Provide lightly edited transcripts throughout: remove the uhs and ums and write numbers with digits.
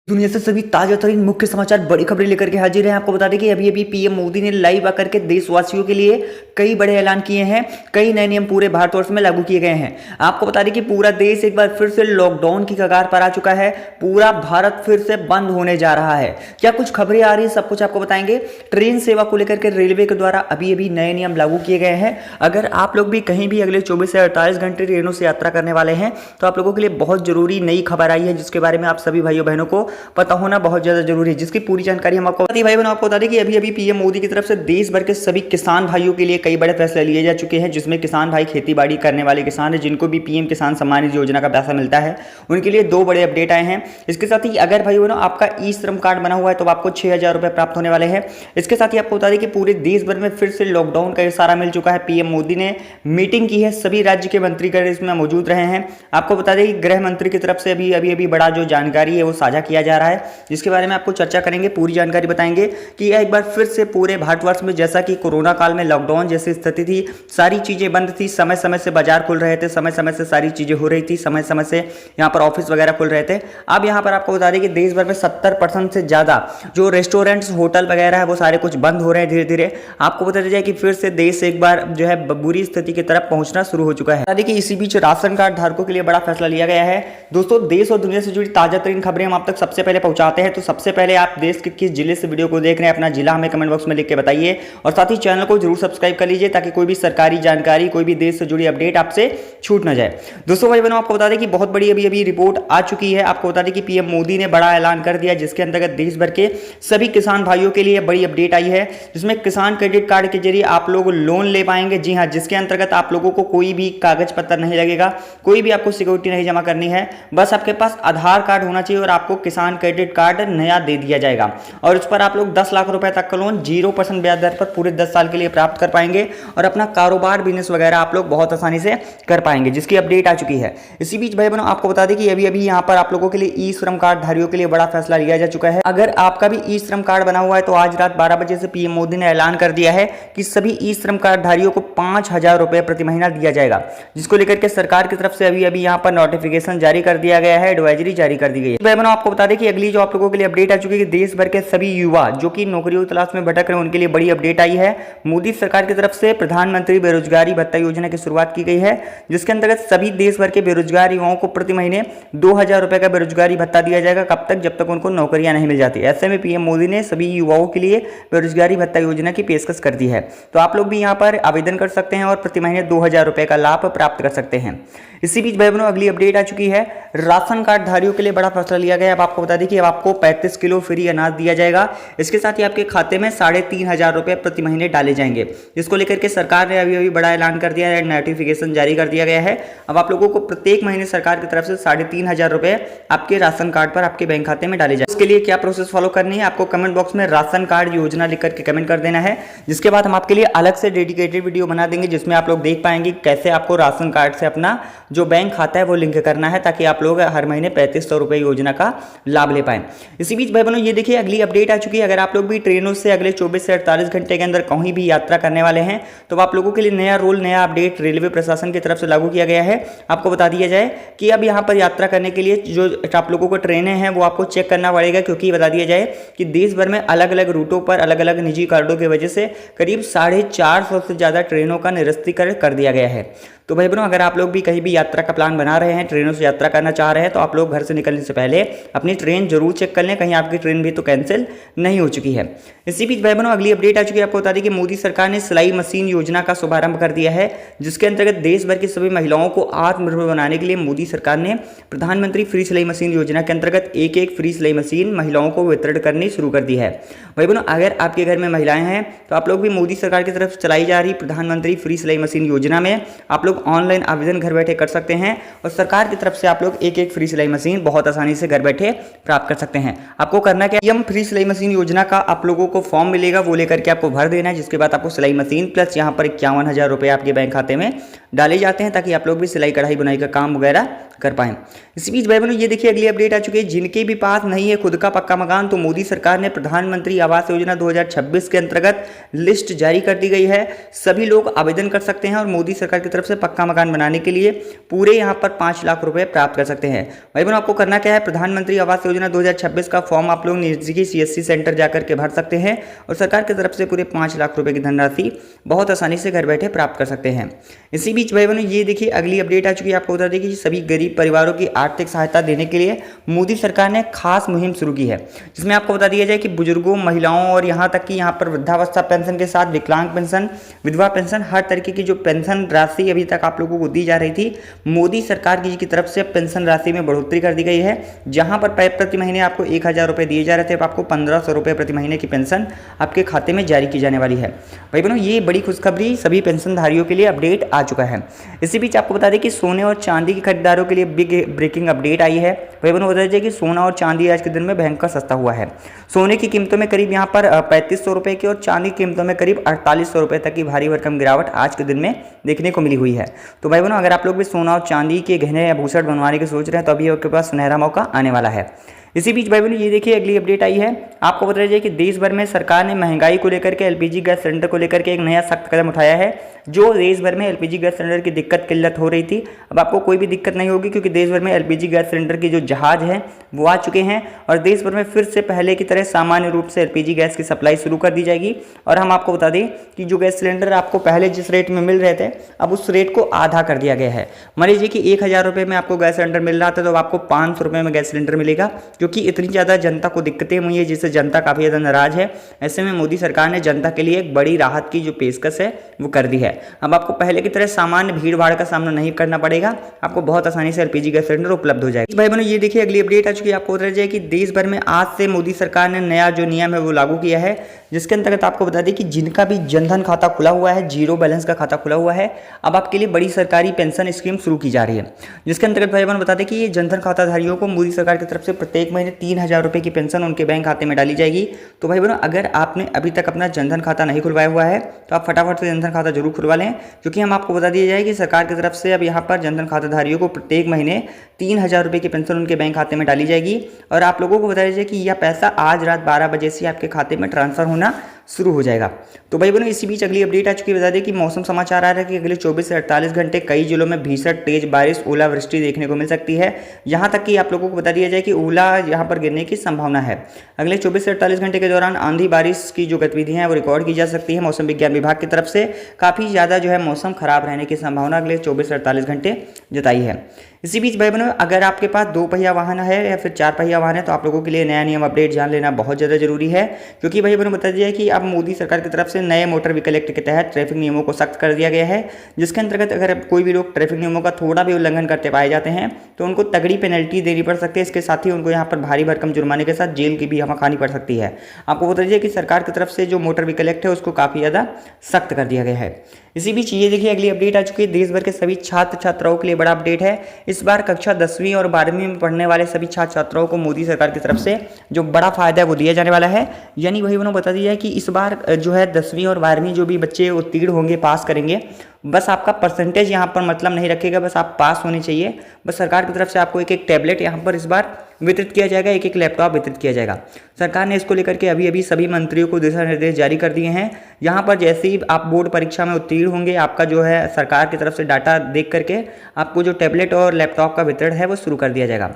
दुनिया से सभी ताजा तरीन मुख्य समाचार बड़ी खबरें लेकर के हाजिर हैं। आपको बता दें कि अभी अभी पीएम मोदी ने लाइव आकर के देशवासियों के लिए कई बड़े ऐलान किए हैं। कई नए नियम पूरे भारतवर्ष में लागू किए गए हैं। आपको बता दें कि पूरा देश एक बार फिर से लॉकडाउन की कगार पर आ चुका है। पूरा भारत फिर से बंद होने जा रहा है। क्या कुछ खबरें आ रही है, सब कुछ आपको बताएंगे। ट्रेन सेवा को लेकर के रेलवे के द्वारा अभी अभी नए नियम लागू किए गए हैं। अगर आप लोग भी कहीं भी अगले 24 से 48 घंटे ट्रेनों से यात्रा करने वाले हैं तो आप लोगों के लिए बहुत जरूरी नई खबर आई है, जिसके बारे में आप सभी भाइयों बहनों को पता होना बहुत ज्यादा जरूरी है, जिसकी पूरी जानकारी हम आपको भाई बहनों आपको बता दें कि अभी अभी पीएम मोदी की तरफ से देश भर के सभी किसान भाइयों के लिए कई बड़े फैसले लिए जा चुके हैं, जिसमें किसान भाई खेती बाड़ी करने वाले किसान हैं जिनको भी पीएम किसान सम्मान निधि योजना का पैसा मिलता है, उनके लिए दो बड़े अपडेट आए हैं। इसके साथ ही अगर भाई बहनों आपका ई श्रम कार्ड बना हुआ है तो आपको 6,000 रुपए प्राप्त होने वाले हैं। इसके साथ ही आपको बता दें कि पूरे देश भर में फिर से लॉकडाउन का इशारा मिल चुका है। पीएम मोदी ने मीटिंग की है, सभी राज्य के मंत्रीगण इसमें मौजूद रहे हैं। आपको बता दें कि गृह मंत्री की तरफ से अभी बड़ा जो जानकारी है वो साझा किया जा रहा है, जिसके बारे में आपको चर्चा करेंगे, पूरी जानकारी बताएंगे कि यह एक बार फिर से पूरे भारतवर्ष में जैसा कि कोरोना काल में लॉकडाउन जैसी स्थिति थी, सारी चीजें बंद थी, समय समय से बाजार खुल रहे थे, समय समय से सारी चीजें हो रही थी, समय समय से यहाँ पर ऑफिस वगैरह खुल रहे थे। अब यहाँ पर आपको बता दें कि देश भर में 70% से ज्यादा जो रेस्टोरेंट्स होटल वगैरह है वो सारे कुछ बंद हो रहे हैं धीरे धीरे। आपको बताया जाए कि फिर से देश एक बार जो है बुरी स्थिति की तरफ पहुंचना शुरू हो चुका है। देखिए इसी बीच राशन कार्ड धारकों के लिए बड़ा फैसला लिया गया है। दोस्तों देश और दुनिया से जुड़ी ताजा तरीन खबरें हम आप तक सबसे पहले पहुंचाते हैं, तो सबसे पहले आप देश के किस जिले से वीडियो को देख रहे हैं अपना जिला हमें कमेंट बॉक्स में लिख के बताइए, और साथ ही चैनल को जरूर सब्सक्राइब कर लीजिए ताकि कोई भी सरकारी जानकारी, कोई भी देश से जुड़ी अपडेट आपसे छूट ना जाए। दोस्तों भाई बहनों आपको बता दें कि बहुत बड़ी अभी रिपोर्ट आ चुकी है। आपको बता दें कि पीएम मोदी ने बड़ा ऐलान कर दिया, जिसके अंतर्गत देश भर के सभी किसान भाइयों के लिए बड़ी अपडेट आई है, जिसमें किसान क्रेडिट कार्ड के जरिए आप लोग लोन ले पाएंगे। जी हाँ, जिसके अंतर्गत आप लोगों को कोई भी कागज पत्र नहीं लगेगा, कोई भी आपको सिक्योरिटी नहीं जमा करनी है, बस आपके पास आधार कार्ड होना चाहिए और आपको किसान क्रेडिट कार्ड नया दे दिया जाएगा। और उस पर आप लोग 10 लाख रुपए तक का लोन 0% ब्याज दर पर पूरे 10 साल के लिए प्राप्त कर पाएंगे, और अपना कारोबार बिजनेस वगैरह आप लोग बहुत आसानी से कर पाएंगे, जिसकी अपडेट आ चुकी है। इसी बीच भाई बहनों आपको बता दें कि अभी यहाँ पर आप लोगों के लिए ई श्रम कार्ड धारियों के लिए बड़ा फैसला लिया जा चुका है। अगर आपका भी ई श्रम कार्ड बना हुआ है तो आज रात 12 बजे से पीएम मोदी ने ऐलान कर दिया है कि सभी ई श्रम कार्ड धारियों को 5,000 रुपए प्रति महीना दिया जाएगा, जिसको लेकर के सरकार की तरफ से अभी यहाँ पर नोटिफिकेशन जारी कर दिया गया है, एडवाइजरी जारी कर दी गई है। भाई बहनों आपको बता दें कि अगली जो आप लोगों के लिए अपडेट आ चुकी है, देश भर के सभी युवा जो कि नौकरियों की तलाश में भटक रहे हैं उनके लिए बड़ी अपडेट आई है। मोदी सरकार की तरफ से प्रधानमंत्री बेरोजगारी भत्ता योजना की शुरुआत की गई है, जिसके अंतर्गत सभी देश भर के बेरोजगार युवाओं को प्रति महीने 2,000 रुपए का बेरोजगारी भत्ता दिया जाएगा। कब तक? जब तक उनको नौकरियां नहीं मिल जाती। ऐसे में पीएम मोदी ने सभी युवाओं के लिए बेरोजगारी भत्ता योजना की पेशकश कर दी है, तो आप लोग भी यहाँ पर आवेदन कर सकते हैं और प्रति महीने 2,000 रुपए का लाभ प्राप्त कर सकते हैं। इसी बीच भाई बहनों अगली अपडेट आ चुकी है, राशन कार्ड धारियों के लिए बड़ा फैसला लिया गया है। अब आपको बता दें कि अब आपको 35 किलो फ्री अनाज दिया जाएगा। इसके साथ ही आपके खाते में 3,500 रुपए प्रति महीने डाले जाएंगे, जिसको लेकर के सरकार ने अभी बड़ा ऐलान कर दिया है, नोटिफिकेशन जारी कर दिया गया है। अब आप लोगों को प्रत्येक महीने सरकार की तरफ से 3,500 रुपए आपके राशन कार्ड पर आपके बैंक खाते में डाले जाए। इसके लिए क्या प्रोसेस फॉलो करनी है, आपको कमेंट बॉक्स में राशन कार्ड योजना लिख करके कमेंट कर देना है, जिसके बाद हम आपके लिए अलग से डेडिकेटेड वीडियो बना देंगे, जिसमें आप लोग देख पाएंगे कैसे आपको राशन कार्ड से अपना जो बैंक खाता है वो लिंक करना है, ताकि आप लोग हर महीने 3,500 रुपए योजना का लाभ ले पाएं। इसी बीच भाई बहनों ये देखिए अगली अपडेट आ चुकी है। अगर आप लोग भी ट्रेनों से अगले 24 से 48 घंटे के अंदर कहीं भी यात्रा करने वाले हैं तो आप लोगों के लिए नया रूल, नया अपडेट रेलवे प्रशासन की तरफ से लागू किया गया है। आपको बता दिया जाए कि अब यहाँ पर यात्रा करने के लिए जो आप लोगों को ट्रेनें हैं वो आपको चेक करना पड़ेगा, क्योंकि बता दिया जाए कि देश भर में अलग अलग रूटों पर अलग अलग निजी कार्डों की वजह से करीब 450 से ज्यादा ट्रेनों का निरस्तीकरण कर दिया गया है। तो भाई बहनों अगर आप लोग भी कहीं भी यात्रा का प्लान बना रहे हैं, ट्रेनों से यात्रा करना चाह रहे हैं, तो आप लोग घर से निकलने से पहले अपनी ट्रेन जरूर चेक कर लें, कहीं आपकी ट्रेन भी तो कैंसिल नहीं हो चुकी है। इसी बीच भाई बहनों अगली अपडेट आ चुकी है। आपको बता दें कि मोदी सरकार ने सिलाई मशीन योजना का शुभारंभ कर दिया है, जिसके अंतर्गत देश भर की सभी महिलाओं को आत्मनिर्भर बनाने के लिए मोदी सरकार ने प्रधानमंत्री फ्री सिलाई मशीन योजना के अंतर्गत एक फ्री सिलाई मशीन महिलाओं को वितरण करनी शुरू कर दी है। भाई बहनों अगर आपके घर में महिलाएं हैं तो आप लोग भी मोदी सरकार की तरफ से चलाई जा रही प्रधानमंत्री फ्री सिलाई मशीन योजना में आप लोग ऑनलाइन आवेदन घर बैठे कर सकते हैं, और सरकार की तरफ से आप लोग एक फ्री सिलाई मशीन बहुत आसानी से घर बैठे प्राप्त कर सकते हैं। आपको करना क्या, पीएम फ्री सिलाई मशीन योजना का आप लोगों को फॉर्म मिलेगा, वो लेकर के आपको भर देना है, जिसके बाद आपको सिलाई मशीन प्लस यहाँ पर 51,000 रुपए आपके बैंक खाते में डाले जाते हैं, ताकि आप लोग भी सिलाई कढ़ाई बुनाई का काम वगैरह कर पाएं। इसी बीच भाई बहनों ये देखिए अगली अपडेट आ चुकी है, जिनके भी पास नहीं है खुद का पक्का मकान, तो मोदी सरकार ने प्रधानमंत्री आवास योजना 2026 के अंतर्गत लिस्ट जारी कर दी गई है। सभी लोग आवेदन कर सकते हैं और मोदी सरकार की तरफ से पक्का मकान बनाने के लिए पूरे यहाँ पर 5 लाख रुपए प्राप्त कर सकते हैं। भाई बहनों आपको करना क्या है, प्रधानमंत्री आवास आवास योजना 2026 का फॉर्म आप लोग नजदीकी CSC सेंटर जाकर के भर सकते हैं और सरकार की तरफ से पूरे 5 लाख रुपए की धनराशि बहुत आसानी से घर बैठे प्राप्त कर सकते हैं। इसी बीच भाई बहनों ये देखिए अगली अपडेट आ चुकी है, आपको बता दें कि सभी गरीब परिवारों की आर्थिक सहायता देने के लिए मोदी सरकार ने खास मुहिम शुरू की है, जिसमें आपको बता दिया जाए कि बुजुर्गों, महिलाओं और यहाँ तक कि यहाँ पर वृद्धावस्था पेंशन के साथ विकलांग पेंशन, विधवा पेंशन, हर तरीके की जो पेंशन राशि अभी तक आप लोगों को दी जा रही थी, मोदी सरकार की तरफ से पेंशन राशि में बढ़ोतरी कर दी गई है। जहां पर प्रति महीने आपको 1000 रुपये दिए जा रहे थे, अब आपको 1500 रुपये प्रति महीने की पेंशन आपके खाते में जारी की जाने वाली है। भाई बहनों ये बड़ी खुशखबरी सभी पेंशनधारियों के लिए अपडेट आ चुका है। इसी बीच आपको बता दें कि सोने और चांदी की खरीदारों के लिए बिग ब्रेकिंग अपडेट आई है। भाई बहनों बता दीजिए कि सोना और चांदी आज के दिन में भयंकर सस्ता हुआ है। सोने की कीमतों में करीब यहाँ पर 3500 रुपये की और चांदी की कीमतों में करीब 4800 रुपये तक की भारी भरकम गिरावट आज के दिन में देखने को मिली हुई है। तो भाई बहनों अगर आप लोग भी सोना और चांदी के गहने या आभूषण बनवाने की सोच रहे हैं तो अभी आपके पास सुनहरा मौका आने वाला है। इसी बीच भाई बहनों ये देखिए अगली अपडेट आई है, आपको बता दीजिए कि देश भर में सरकार ने महंगाई को लेकर के LPG गैस सिलेंडर को लेकर के एक नया सख्त कदम उठाया है। जो देश भर में LPG गैस सिलेंडर की दिक्कत किल्लत हो रही थी, अब आपको कोई भी दिक्कत नहीं होगी, क्योंकि देश भर में LPG गैस सिलेंडर के जो जहाज हैं वो आ चुके हैं और देश भर में फिर से पहले की तरह सामान्य रूप से LPG गैस की सप्लाई शुरू कर दी जाएगी। और हम आपको बता दें कि जो गैस सिलेंडर आपको पहले जिस रेट में मिल रहे थे, अब उस रेट को आधा कर दिया गया है। मान लीजिए कि 1000 रुपये में आपको गैस सिलेंडर मिल रहा था, तो आपको 500 रुपये में गैस सिलेंडर मिलेगा, क्योंकि इतनी ज़्यादा जनता को दिक्कतें हुई है जिससे जनता काफ़ी ज़्यादा नाराज है। ऐसे में मोदी सरकार ने जनता के लिए एक बड़ी राहत की जो पेशकश है वो कर दी है। अब आपको पहले की तरह सामान्य भीड़ भाड़ का सामना नहीं करना पड़ेगा, आपको बहुत आसानी से LPG गैस सिलेंडर उपलब्ध हो जाएगा। भाई बहनों ये देखिए अगली अपडेट आ चुकी है, आपको बता जाए कि देश भर में आज से मोदी सरकार ने नया जो नियम है वो लागू किया है, जिसके अंतर्गत आपको बता दें कि जिनका भी जनधन खाता खुला हुआ है, जीरो बैलेंस का खाता खुला हुआ है, अब आपके लिए बड़ी सरकारी पेंशन स्कीम शुरू की जा रही है, जिसके अंतर्गत भाई बहन बता दें कि ये जनधन खाताधारियों को मोदी सरकार की तरफ से प्रत्येक महीने 3000 रुपये की पेंशन उनके बैंक खाते में डाली जाएगी। तो भाई बहनों अगर आपने अभी तक अपना जनधन खाता नहीं खुलवाया हुआ है तो आप फटाफट से जनधन खाता जरूर खुलवा लें, क्योंकि हम आपको बता दिया जाए कि सरकार की तरफ से अब यहाँ पर जनधन खाताधारियों को प्रत्येक महीने 3000 रुपये की पेंशन उनके बैंक खाते में डाली जाएगी। और आप लोगों को बता दीजिए कि यह पैसा आज रात 12 बजे से आपके खाते में ट्रांसफर होना शुरू हो जाएगा। तो भाई बहनों इसी बीच अगली अपडेट आ चुकी है, बता दें कि मौसम समाचार आ रहा है कि अगले 24 से 48 घंटे कई जिलों में भीषण तेज बारिश, ओलावृष्टि देखने को मिल सकती है। यहाँ तक कि आप लोगों को बता दिया जाए कि ओला यहाँ पर गिरने की संभावना है। अगले 24 से 48 घंटे के दौरान आंधी बारिश की जो गतिविधियां हैं वो रिकॉर्ड की जा सकती है। मौसम विज्ञान विभाग की तरफ से काफ़ी ज़्यादा जो है मौसम खराब रहने की संभावना अगले 24 से 48 घंटे जताई है। इसी बीच भाई बहनों अगर आपके पास 2 पहिया वाहन है या फिर 4 पहिया वाहन है तो आप लोगों के लिए नया नियम अपडेट जान लेना बहुत ज़्यादा जरूरी है, क्योंकि भाई बहनों बता दिया कि अब मोदी सरकार की तरफ से नए मोटर व्हीकल एक्ट के तहत ट्रैफिक नियमों को सख्त कर दिया गया है, जिसके अंतर्गत अगर कोई भी लोग ट्रैफिक नियमों का थोड़ा भी उल्लंघन करते पाए जाते हैं तो उनको तगड़ी पेनल्टी देनी पड़ सकती है। इसके साथ ही उनको यहाँ पर भारी भरकम जुर्माने के साथ जेल की भी हवा खानी पड़ सकती है। आपको बता दीजिए कि सरकार की तरफ से जो मोटर व्हीकल एक्ट है उसको काफ़ी ज़्यादा सख्त कर दिया गया है। इसी बीच ये देखिए अगली अपडेट आ चुकी है, देश भर के सभी छात्र छात्राओं के लिए बड़ा अपडेट है। इस बार कक्षा 10वीं और 12वीं में पढ़ने वाले सभी छात्र छात्राओं को मोदी सरकार की तरफ से जो बड़ा फायदा है वो दिया जाने वाला है। यानी वही उन्होंने बता दिया है कि इस बार जो है 10वीं और 12वीं जो भी बच्चे उत्तीर्ण होंगे, पास करेंगे, बस आपका परसेंटेज यहाँ पर मतलब नहीं रखेगा, बस आप पास होने चाहिए। बस सरकार की तरफ से आपको एक टैबलेट यहाँ पर इस बार वितरित किया जाएगा, एक लैपटॉप वितरित किया जाएगा। सरकार ने इसको लेकर के अभी अभी सभी मंत्रियों को दिशा निर्देश जारी कर दिए हैं। यहाँ पर जैसे ही आप बोर्ड परीक्षा में उत्तीर्ण होंगे, आपका जो है सरकार की तरफ से डाटा देख करके आपको जो टैबलेट और लैपटॉप का वितरण है वो शुरू कर दिया जाएगा।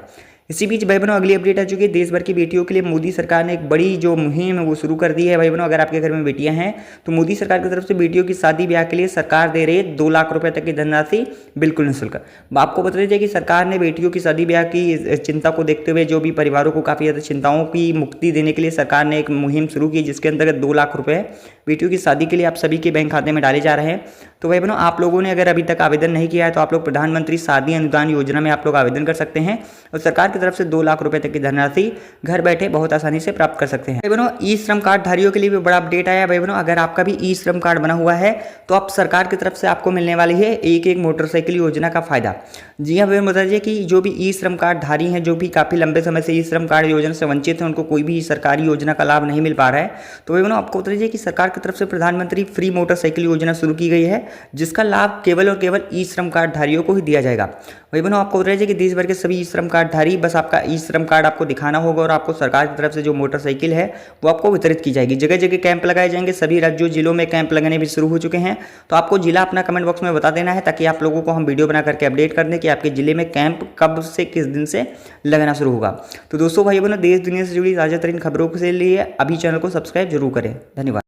इसी बीच भाई बहनों अगली अपडेट आ चुकी है, देश भर की बेटियों के लिए मोदी सरकार ने एक बड़ी जो मुहिम है वो शुरू कर दी है। भाई बहनों अगर आपके घर में बेटियां हैं तो मोदी सरकार की तरफ से बेटियों की शादी ब्याह के लिए सरकार दे रही है 2 लाख रुपए तक की धनराशि बिल्कुल निःशुल्क। आपको बता दीजिए कि सरकार ने बेटियों की शादी ब्याह की चिंता को देखते हुए जो भी परिवारों को काफ़ी ज़्यादा चिंताओं की मुक्ति देने के लिए सरकार ने एक मुहिम शुरू की, जिसके अंतर्गत 2 लाख रुपये बेटियों की शादी के लिए आप सभी के बैंक खाते में डाले जा रहे हैं। तो भाई बहनों आप लोगों ने अगर अभी तक आवेदन नहीं किया है तो आप लोग प्रधानमंत्री शादी अनुदान योजना में आप लोग आवेदन कर सकते हैं और सरकार की तरफ से 2 लाख रुपए तक की धनराशि घर बैठे बहुत आसानी से प्राप्त कर सकते हैं। भाई बहनों ई श्रम कार्ड धारियों के लिए भी बड़ा अपडेट आया है। भाई बहनों अगर आपका भी ई श्रम कार्ड बना हुआ है तो आप सरकार की तरफ से आपको मिलने वाली है एक मोटरसाइकिल योजना का फायदा। जी हाँ, बता दीजिए कि जो भी ई श्रम कार्ड धारी हैं, जो भी काफ़ी लंबे समय से ई श्रम कार्ड योजना से वंचित हैं, उनको कोई भी सरकारी योजना का लाभ नहीं मिल पा रहा है, तो भाई बहनों आपको बता दीजिए कि सरकार की तरफ से प्रधानमंत्री फ्री मोटरसाइकिल योजना शुरू की गई है। जिसका लाभ केवल और केवल ई श्रम कार्ड धारियों को ही दिया जाएगा। वही बनो आपको बता रहे कि देश भर के सभी ई श्रम कार्ड धारी बस आपका ई श्रम कार्ड आपको दिखाना होगा और आपको सरकार की तरफ से जो मोटरसाइकिल है वो आपको वितरित की जाएगी। जगह जगह कैंप लगाए जाएंगे, सभी राज्यों जिलों में कैंप लगने भी शुरू हो चुके हैं। तो आपको जिला अपना कमेंट बॉक्स में बता देना है ताकि आप लोगों को हम वीडियो बना करके अपडेट कर दें कि आपके जिले में कैंप कब से किस दिन से लगना शुरू होगा। तो दोस्तों भाई बहनों, देश दुनिया से जुड़ी ताजा तरीन खबरों के लिए अभी चैनल को सब्सक्राइब जरूर करें। धन्यवाद।